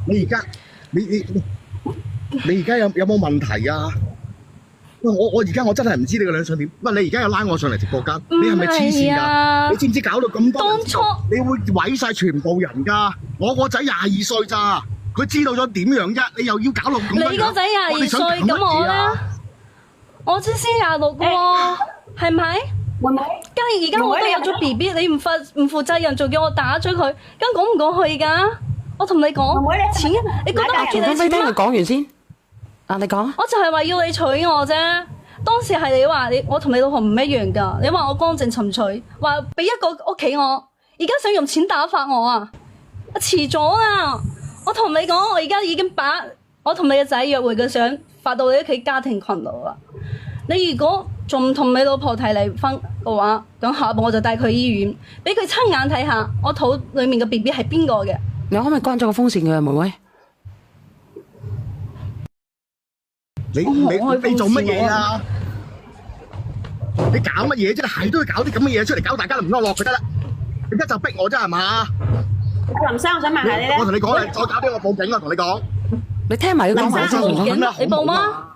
你而家你而家有冇問題啊？喂，我而家我真係唔知你個樣想點。喂，你而家又拉我上嚟直播間，你係咪黐線㗎？你知唔知搞到咁多人知道？你會毀晒全部人㗎。我個仔22歲咋，佢知道咗點樣啫？你又要搞到咁樣？你個仔22歲，咁我咧，我先26喎，係咪？而家我都有咗 BB， 你唔負責任，仲叫我打咗佢，咁講唔講去㗎？我同你講，錢，你覺得我見你錢聽佢講完先。你講。我就係話要你娶我啫。當時係你話我同你老婆唔一樣㗎，你話我乾淨純粹，話俾一個屋企我，而家想用錢打發我啊！我遲咗啊！我同你講，我而家已經把我同你嘅仔約會嘅相發到你屋企家庭群度啦。你如果仲唔同你老婆提離婚嘅話，咁下一步我就帶佢去醫院，俾佢親眼睇下我肚裡面嘅 BB 係邊個嘅。你可唔可以關咗個風扇佢啊，妹妹？你做乜嘢啊？你搞乜嘢啫？你係都要搞啲咁嘅嘢出嚟搞大家唔安樂佢得啦。而家就逼我啫係嘛？林生，我想問下你咧。我同你講，你再搞啲我報警啊！同你講。你聽埋佢講埋先。你報嗎？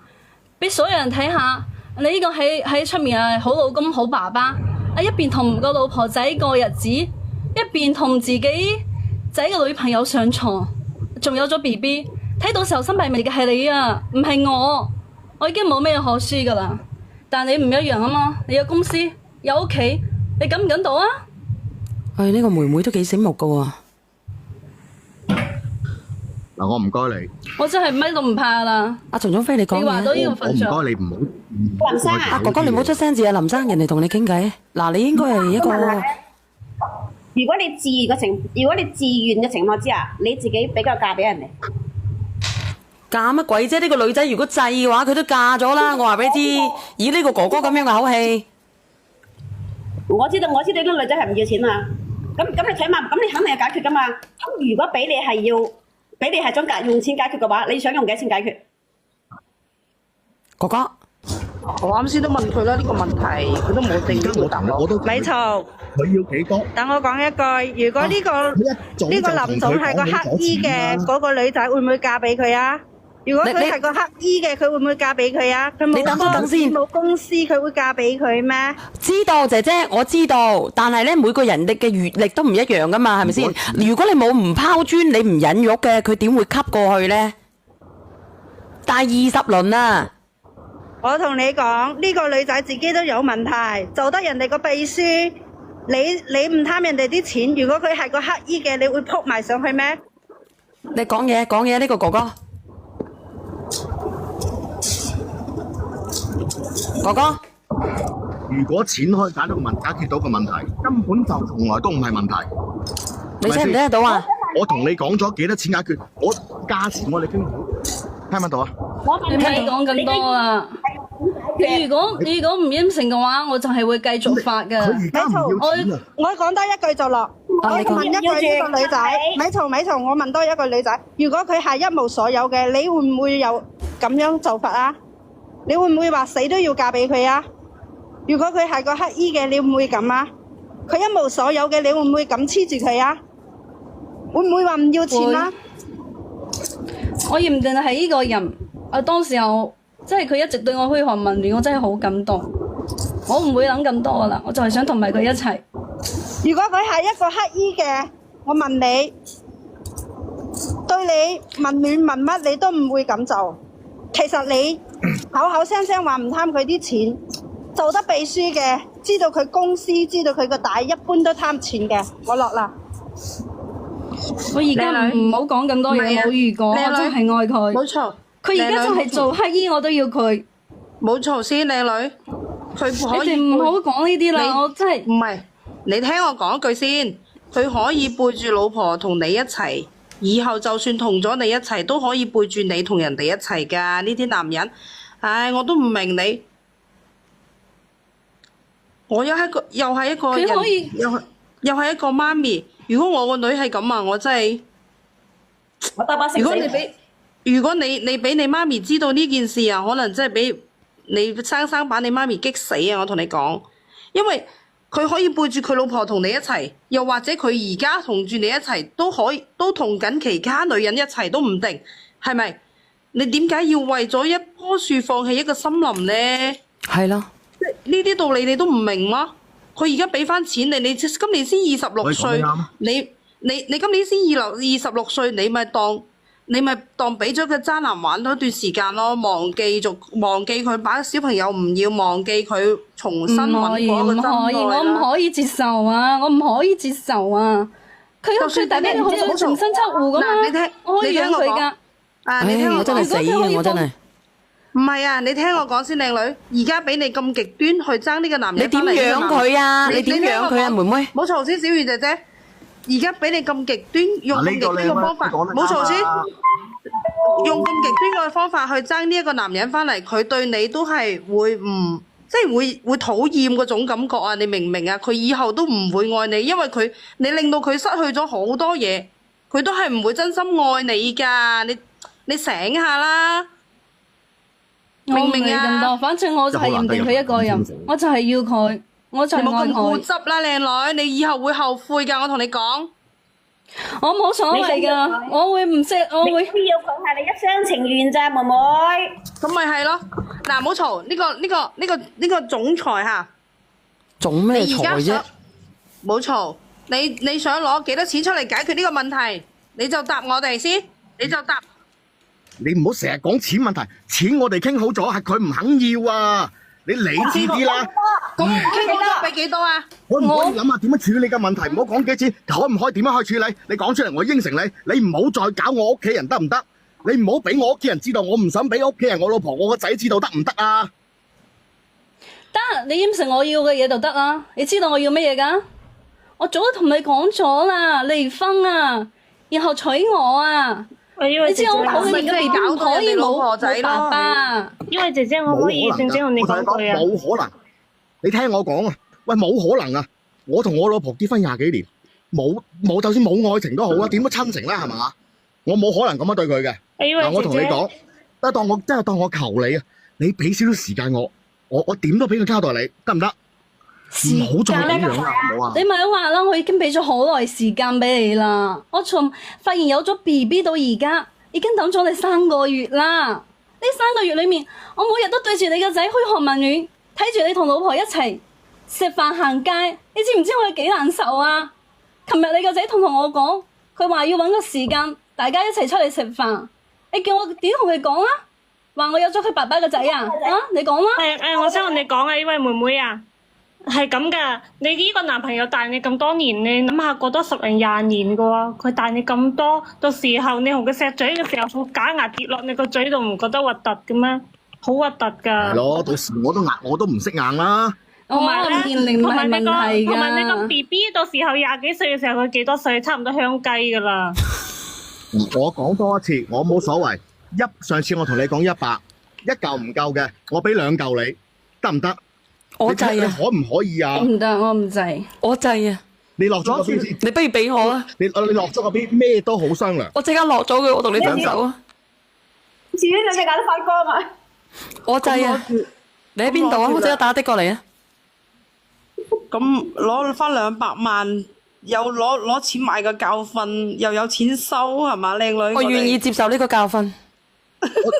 俾所有人睇下，你呢個喺出面係好老公好爸爸，一邊同個老婆仔過日子，一邊同自己仔嘅女朋友上床，仲有咗 BB。睇到時候身敗名裂嘅係你啊，唔係我。我已經冇咩可輸噶啦。但你唔一樣啊嘛，你有公司有屋企，你敢唔敢賭啊？呢個妹妹都幾醒目噶喎。嗱，我唔該你。我真係乜都唔怕啦。阿陳總飛，你講嘢。你話到呢個份上。我唔該你唔好。林生啊。阿哥哥，你唔好出聲字啊！林生，人哋同你傾偈。嗱，你應該係一個。如果你自願嘅情況之下，你自己俾個價俾人哋。嫁乜鬼啫？呢個女仔如果制嘅話，佢都嫁咗啦。我話俾你知，以呢個哥哥咁樣嘅口氣，我知道呢個女仔係唔要錢啊。咁你請問，咁你肯定係解決噶嘛？咁如果俾你係想用錢解決嘅話，你想用幾多錢解決？哥哥，我啱先都問佢啦，呢個問題佢都冇定冇答我。咪嘈！佢要幾多？等我講一句，如果呢個林總係個黑衣嘅嗰個女仔，會唔會嫁俾佢啊？如果佢係個黑衣嘅，佢會唔會嫁俾佢啊？佢冇公司，佢會嫁俾佢咩？知道姐姐，我知道，但係咧每個人嘅閲歷都唔一樣噶嘛，係咪先？如果你冇唔拋磚，你唔忍辱嘅，佢點會吸過去咧？但係20輪啊！我同你講，呢個女仔自己都有問題，做得人哋個秘書，你唔貪人哋啲錢，如果佢係個黑衣嘅，你會撲埋上去咩？你講嘢呢個哥哥。哥哥，如果錢可以解決到個問題，根本就從來都唔係問題。你聽唔聽得到啊？我同你講咗幾多錢解決，價錢我哋傾好，聽唔聽到啊？你唔使講咁多啦。你如果唔應承嘅話，我就係會繼續發㗎。我講多一句就落。我問一句呢個女仔，咪嘈！我問多一個女仔，如果佢係一無所有嘅，你會唔會有咁樣做法啊？你會唔會話死都要嫁俾佢啊？如果佢係個黑衣嘅，你會唔會咁啊？佢一無所有嘅，你會唔會咁黐住佢啊？會唔會話唔要錢啊？我認定係呢個人，當時候即係佢一直對我噓寒問暖，我真係好感動。我唔會諗咁多噶啦，我就係想同埋佢一齊。如果佢係一個黑衣嘅，我問你，對你問暖問乜，你都唔會咁做。其實你口口聲聲話唔貪佢啲錢，做得秘書嘅，知道佢公司，知道佢個大，一般都貪錢嘅。我落啦。我而家唔好講咁多嘢，冇預過，我真係愛佢。冇錯，佢而家就係做黑衣，我都要佢。冇錯先，靚女，佢可以。你哋唔好講呢啲啦，我真係唔係。你聽我講一句先，佢可以背住老婆同你一齊，以後就算同咗你一齊，都可以背住你同人哋一齊噶。呢啲男人，唉，我都唔明你。我又係一個人，又係一個媽咪。如果我個女係咁啊，我真係，我打把聲。如果你俾你媽咪知道呢件事啊，可能真係俾你生把你媽咪激死啊！我同你講，因為佢可以背住佢老婆同你一齊，又或者佢而家同住你一齊，都可以都同緊其他女人一齊都唔定，係咪？你點解要為咗一棵樹放棄一個森林呢？係咯，呢啲道理你都唔明嗎？佢而家俾翻錢你，你今年先26歲，你今年先26歲，你咪當俾咗個渣男玩多一段時間咯，忘記佢，把小朋友唔要，忘記佢，重新揾過一個真愛啦。我唔可以接受啊！我唔可以接受啊！佢大家好似重新出戶咁嘛，我可以養佢㗎。你聽我真係死啊！我真係唔係啊！你聽我講先，靚女，而家俾你咁極端去爭呢個男人，你點養佢啊？你點養佢啊，妹妹？冇嘈先，小雨姐姐，而家俾你咁極端，用咁極端嘅方法，冇嘈先，用咁極端嘅方法去爭呢一個男人翻嚟，佢對你都係會唔即係會討厭嗰種感覺啊！你明唔明啊？佢以後都唔會愛你，因為你令到佢失去咗好多嘢，佢都係唔會真心愛你㗎。你醒下啦，明唔明啊？反正我就係認定佢一個人，我就係要佢，我就係愛佢。你冇咁固執啦，靚女，你以後會後悔㗎。我同你講，我冇所謂㗎，我會唔識，我會。你要佢係你一廂情願咋，妹妹。咁咪係咯。嗱，唔好嘈，呢個總裁嚇，總咩財啫？冇嘈，你想攞幾多錢出嚟解決呢個問題？你就答我哋先，你就答。你唔好成日講錢問題，錢我哋傾好咗，係佢唔肯要啊！你理智啲啦。咁傾好咗俾幾多啊？可唔可以諗下點樣處理嘅問題？唔好講幾錢，可唔可以點樣去處理？你講出嚟，我應承你。你唔好再搞我屋企人得唔得？你唔好俾我屋企人知道，我唔想俾屋企人、我老婆、我個仔知道，得唔得啊？得，你應承我要嘅嘢就得啦。你知道我要乜嘢㗎？我早都同你講咗啦，離婚啊，然後娶我啊。你知我好嘅而家唔可以冇爸爸。因為姐姐我可以正正同你講句啊，冇可能。你聽我講啊，喂，冇可能啊！我同我老婆結婚20幾年，冇就算冇愛情都好啊，點都親情啦，係嘛？我冇可能咁樣對佢嘅。嗱，我同你講，當我求你啊，你俾少少時間我點都俾個交代你，得唔得？唔好再咁樣啦，好啊！你咪話啦，我已經俾咗好耐時間俾你啦。我從發現有咗 BB 到而家，已經等咗你3個月啦。呢3個月裏面，我每日都對住你個仔噓寒問暖，睇住你同老婆一齊食飯行街，你知唔知我有幾難受啊？琴日你個仔同我講，佢話要搵個時間，大家一齊出嚟食飯。你叫我點同佢講啊？話我有咗佢爸爸個仔啊？你講啦。我想同你講啊，呢位妹妹啊。係咁噶，你呢個男朋友大你咁多年，你諗下過多10年20年噶喎，佢大你咁多，到時候你同佢錫嘴嘅時候，個假牙跌落你個嘴度，唔覺得核突嘅咩？好核突噶。係咯，到時我都唔識硬啦。同埋咧，同埋你個 BB 到時候20幾歲嘅時候，佢幾多歲？差唔多香雞噶啦。我講多一次，我冇所謂。上次我同你講100，1嚿唔夠嘅，我俾2嚿你，得唔得？我制啊！你可唔可以啊？唔得，我唔制。我制啊！你落咗個邊先？你不如俾我啊！你落咗個邊，咩都好商量。我即刻落咗佢，我同你分手啊！至於兩隻眼都發光啊！我制啊！你喺邊度啊？我即刻打的過嚟啊！咁攞翻200萬，又攞錢買個教訓，又有錢收，係嘛，靚女？我願意接受呢個教訓。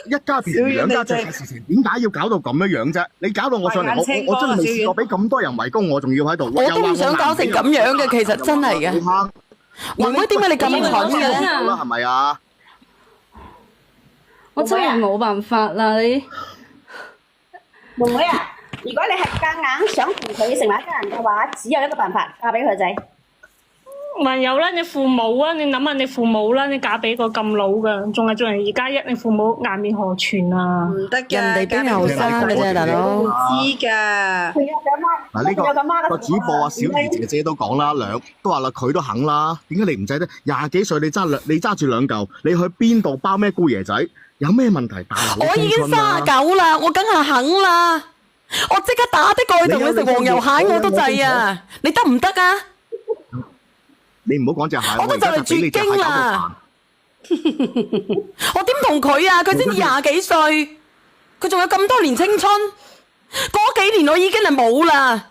一家別2家著嘅事情，點解要搞到咁樣啫？你搞到我上嚟，我真係未試過俾咁多人圍攻我，仲要喺度。我都唔想搞成咁樣嘅，其實真係嘅。妹妹，點解你咁蠢嘅？係咪啊？我真係冇辦法啦，你妹妹啊！如果你係夾硬想同佢成為一家人嘅話，只有一個辦法，嫁俾佢仔。還有啦，你父母啊，你諗下你父母啦，你嫁俾個咁老嘅，仲係做人2加1，你父母顏面何存啊？唔得嘅，人哋邊後生嘅啫，大佬。知㗎。嗱，呢個主播啊，小儀姐姐都講啦，都話啦，佢都肯啦。點解你唔制咧？20幾歲你揸住2嚿，你去邊度包咩姑爺仔？有咩問題？我已經39啦，我梗係肯啦。我即刻打的過去同佢食黃油蟹，我都制啊！你得唔得啊？你唔好講隻蟹，我都就嚟絕經啦！我點同佢啊？佢先至20幾歲，佢仲有咁多年青春，嗰幾年我已經係冇啦。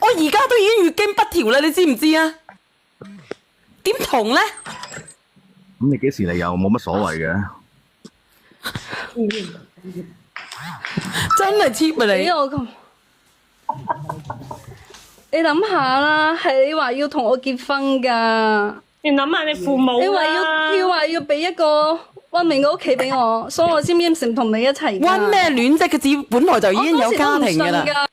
我而家都已經月經不調啦，你知唔知啊？點同咧？咁你幾時嚟又冇乜所謂嘅。真係 cheap 啊你！我咁，你諗下啦，係你話要同我結婚噶，你諗下你父母你話啦，要俾一個溫明嘅屋企俾我，所以我先應承同你一齊㗎。溫咩戀啫？佢自己本來就已經有家庭㗎啦。